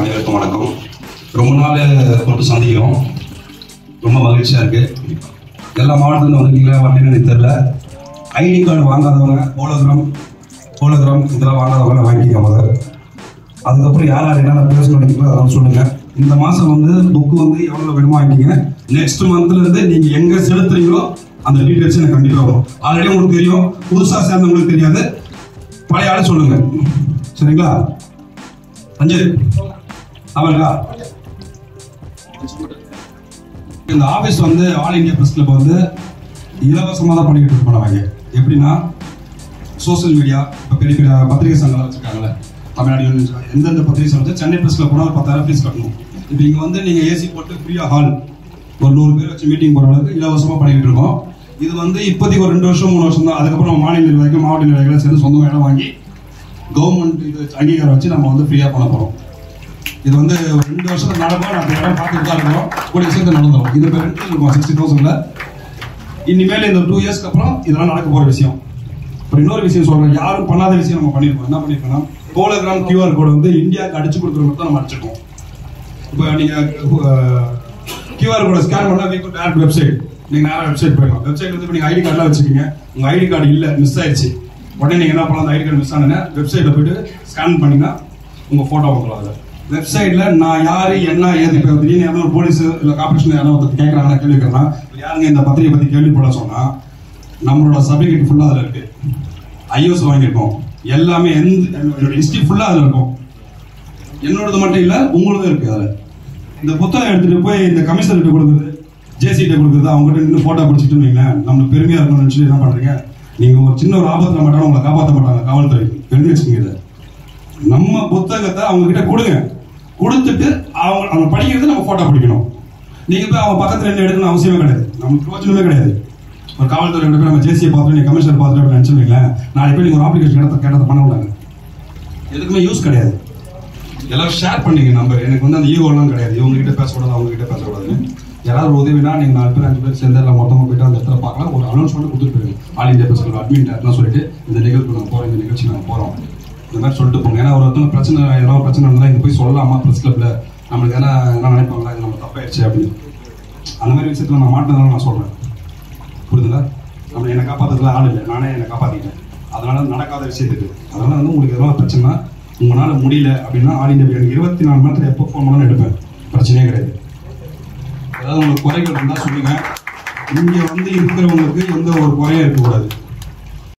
அனைவருக்கும் வணக்கம். ரொம்ப நாள் கொண்டு சந்திக்கிறோம். ரொம்ப மகிழ்ச்சியாக இருக்குது. எல்லா மாவட்டத்துலேருந்து வந்திருக்கீங்களா வரலன்னு எனக்கு தெரியல. ஐடி கார்டு வாங்காதவங்க ஹோலோகிராம் இதெல்லாம் வாங்காதவங்க வாங்கிக்க முதல். அதுக்கப்புறம் யார் யார் என்னென்ன பேசணும் நினைக்கிறோம் அதெல்லாம் சொல்லுங்கள். இந்த மாதம் வந்து புக்கு வந்து எவ்வளோ வேணுமோ வாங்கிக்கிங்க. நெக்ஸ்ட் மந்த்லேருந்து நீங்கள் எங்கே செலுத்துறீங்களோ அந்த டீட்டெயில்ஸ் எனக்கு கண்டிப்பாக வரும். ஆல்ரெடி உங்களுக்கு தெரியும், புதுசாக சேர்ந்தவங்களுக்கு தெரியாது. பழைய ஆள் சொல்லுங்கள், சரிங்களா? அஞ்சல் அவருக்கா இந்த ஆஃபீஸ் வந்து ஆல் இந்தியா பிரஸ் கிளப் வந்து இலவசமாக தான் பண்ணிக்கிட்டு இருப்பாங்க. எப்படின்னா சோசியல் மீடியா இப்போ பெரிய பெரிய பத்திரிகை சங்கம்லாம் வச்சுருக்காங்கல்ல, தமிழ்நாடு எந்தெந்த பத்திரிகை சங்கம் சென்னை பிரஸ் கிளப் போனால் ஒரு 10,000 ஃபீஸ் கட்டணும். இப்போ இங்கே வந்து நீங்கள் ஏசி போட்டு ஃப்ரீயாக ஹால் ஒரு 100 பேர் வச்சு மீட்டிங் போகிற அளவுக்கு இலவசமாக பண்ணிக்கிட்டு இருக்கோம். இது வந்து இப்போதைக்கு ஒரு 2 வருஷம் 3 வருஷம் தான். அதுக்கப்புறம் மாநில நிர்வாகிகள் மாவட்ட நிர்வாகிகள் சேர்ந்து சொந்தமாக இடம் வாங்கி கவர்மெண்ட் இது அங்கீகாரம் வச்சு நம்ம வந்து ஃப்ரீயாக பண்ண போகிறோம். இது வந்து ஒரு 2 வருஷத்துக்கு நடக்கும். நம்ம இடம் பார்த்துட்டு தான் இருக்கிறோம். ஒரு விஷயத்தை நடந்துடும். இது இப்போ ரெண்டு இருக்கும் 60,000. இனிமேல் இந்த 2 இயர்ஸ்க்கு அப்புறம் இதெல்லாம் நடக்க போகிற விஷயம். அப்புறம் இன்னொரு விஷயம் சொல்கிறேன், யாரும் பண்ணாத விஷயம் நம்ம பண்ணியிருக்கோம். என்ன பண்ணியிருக்கோம்னா ஹோலோகிராம் QR கோடு வந்து இந்தியாவுக்கு அடிச்சு கொடுக்குறவங்க தான் நம்ம அடிச்சிருக்கோம். இப்போ நீங்கள் QR கோடை ஸ்கேன் பண்ணால் டேரக்ட் வெப்சைட், நீங்கள் நேராக வெப்சைட் போயிடலாம். வெப்சைட் வந்து இப்போ நீங்கள் ஐடி கார்டெலாம் வச்சுருக்கீங்க, உங்கள் ஐடி கார்டு இல்லை, மிஸ் ஆயிடுச்சு. உடனே நீங்கள் என்ன பண்ணலாம், அந்த ஐடி கார்டு மிஸ் ஆனேன்னா வெப்சைட்டில் போயிட்டு ஸ்கேன் பண்ணிங்கன்னா உங்கள் ஃபோட்டோ வந்துடும். அதில் வெப்சைட்டில் நான் யார் என்ன ஏது இப்போ திடீர்னு யாரும் ஒரு போலீஸ் இல்லை கார்பரேஷன் யாரும் ஒருத்தர் கேட்குறாங்கன்னா கேள்வி கேட்குறாங்கன்னா யாருங்க இந்த பத்திரிகை பற்றி கேள்விப்பட சொன்னால் நம்மளோட சர்டிஃபிகேட் ஃபுல்லாக அதில் இருக்குது. ஐஎஸ் வாங்கியிருக்கோம், எல்லாமே என்னோட ஹிஸ்ட்ரி ஃபுல்லாக அதில் இருக்கும். என்னோடது மட்டும் இல்லை, உங்களதும் இருக்குது அதில். இந்த புத்தகம் எடுத்துகிட்டு போய் இந்த கமிஷனர்கிட்ட கொடுக்குறது, ஜேசிகிட்ட கொடுக்குறது, அவங்ககிட்ட நின்று ஃபோட்டோ பிடிச்சிட்டு வைங்களேன், நம்மளுக்கு பெருமையாக இருக்கணும்னு நினச்சிட்டு என்ன பண்ணுறீங்க, நீங்கள் ஒரு சின்ன ஒரு ஆபத்தில் மாட்டாலும் உங்களை காப்பாற்ற மாட்டாங்க காவல்துறை. எழுதி வச்சுக்கோங்க. இதை நம்ம புத்தகத்தை அவங்க கிட்ட கொடுங்க, கொடுத்துட்டு அவங்க படிக்கிறது நம்ம ஃபோட்டோ பிடிக்கணும். நீங்கள் போய் அவங்க பக்கத்தில் என்ன எடுக்கணும் அவசியமே கிடையாது, நமக்கு பிரோஜனமே கிடையாது. ஒரு காவல்துறை போய் நம்ம ஜேசியை பார்த்துட்டு நீங்கள் கமிஷனர் பார்த்துட்டு அப்படின்னு நினச்சிருவீங்களேன், நாளைக்கு போய் நீங்கள் ஒரு அப்ளிகேஷன் கேட்டதை பண்ண விடாங்க. எதுக்குமே யூஸ் கிடையாது. எல்லாரும் ஷேர் பண்ணிங்க நம்பர். எனக்கு வந்து அந்த ஈகோலாம் கிடையாது, இவங்க கிட்ட பேசக்கூடாது அவங்க கிட்ட பேசக்கூடாதுன்னு. யாராவது ஒரு உதவினா நீங்கள் 4 பேர் 5 பேர் சேர்ந்து எல்லாம் மொத்தமாக போயிட்டு அந்த இடத்துல பார்க்கலாம். ஒரு அனௌன்ஸ்மெண்ட் கொடுத்துட்டு போயிருங்க, all India press club admin டேட்லாம் சொல்லிட்டு இந்த நிகழ்வு நாங்கள் போகிறோம், இந்த நிகழ்ச்சி நாங்கள் போகிறோம், இந்த மாதிரி சொல்லிட்டு போங்க. ஏன்னா ஒருத்தவங்க பிரச்சனை ஏதாவது பிரச்சனை இருந்தால் இங்கே போய் சொல்லலாமா பிரஸ் கிளப்ல, நம்மளுக்கு என்ன நினைப்பாங்களா, இது நம்ம தப்பாயிடுச்சு அப்படின்னு. அந்த மாதிரி விஷயத்தில் நான் மாட்டினதால நான் சொல்கிறேன், புரியுதுங்களா? நம்ம என்னை காப்பாற்றுறதுல ஆள் இல்லை, நானே என்னை காப்பாற்றிட்டேன். அதனால நடக்காத விஷயத்துக்கு அதனால வந்து உங்களுக்கு எதாவது பிரச்சனை உங்களால் முடியல அப்படின்னா ஆல் இந்தியா எனக்கு 24 மணி நேரத்தில் எப்போ ஃபோன் பண்ணாலும் எடுப்பேன், பிரச்சனையே கிடையாது. ஏதாவது உங்களுக்கு குறைகள் இருந்தால் சொல்லுங்கள். இங்கே வந்து இருக்கிறவங்களுக்கு எந்த ஒரு குறையும் இருக்கக்கூடாது.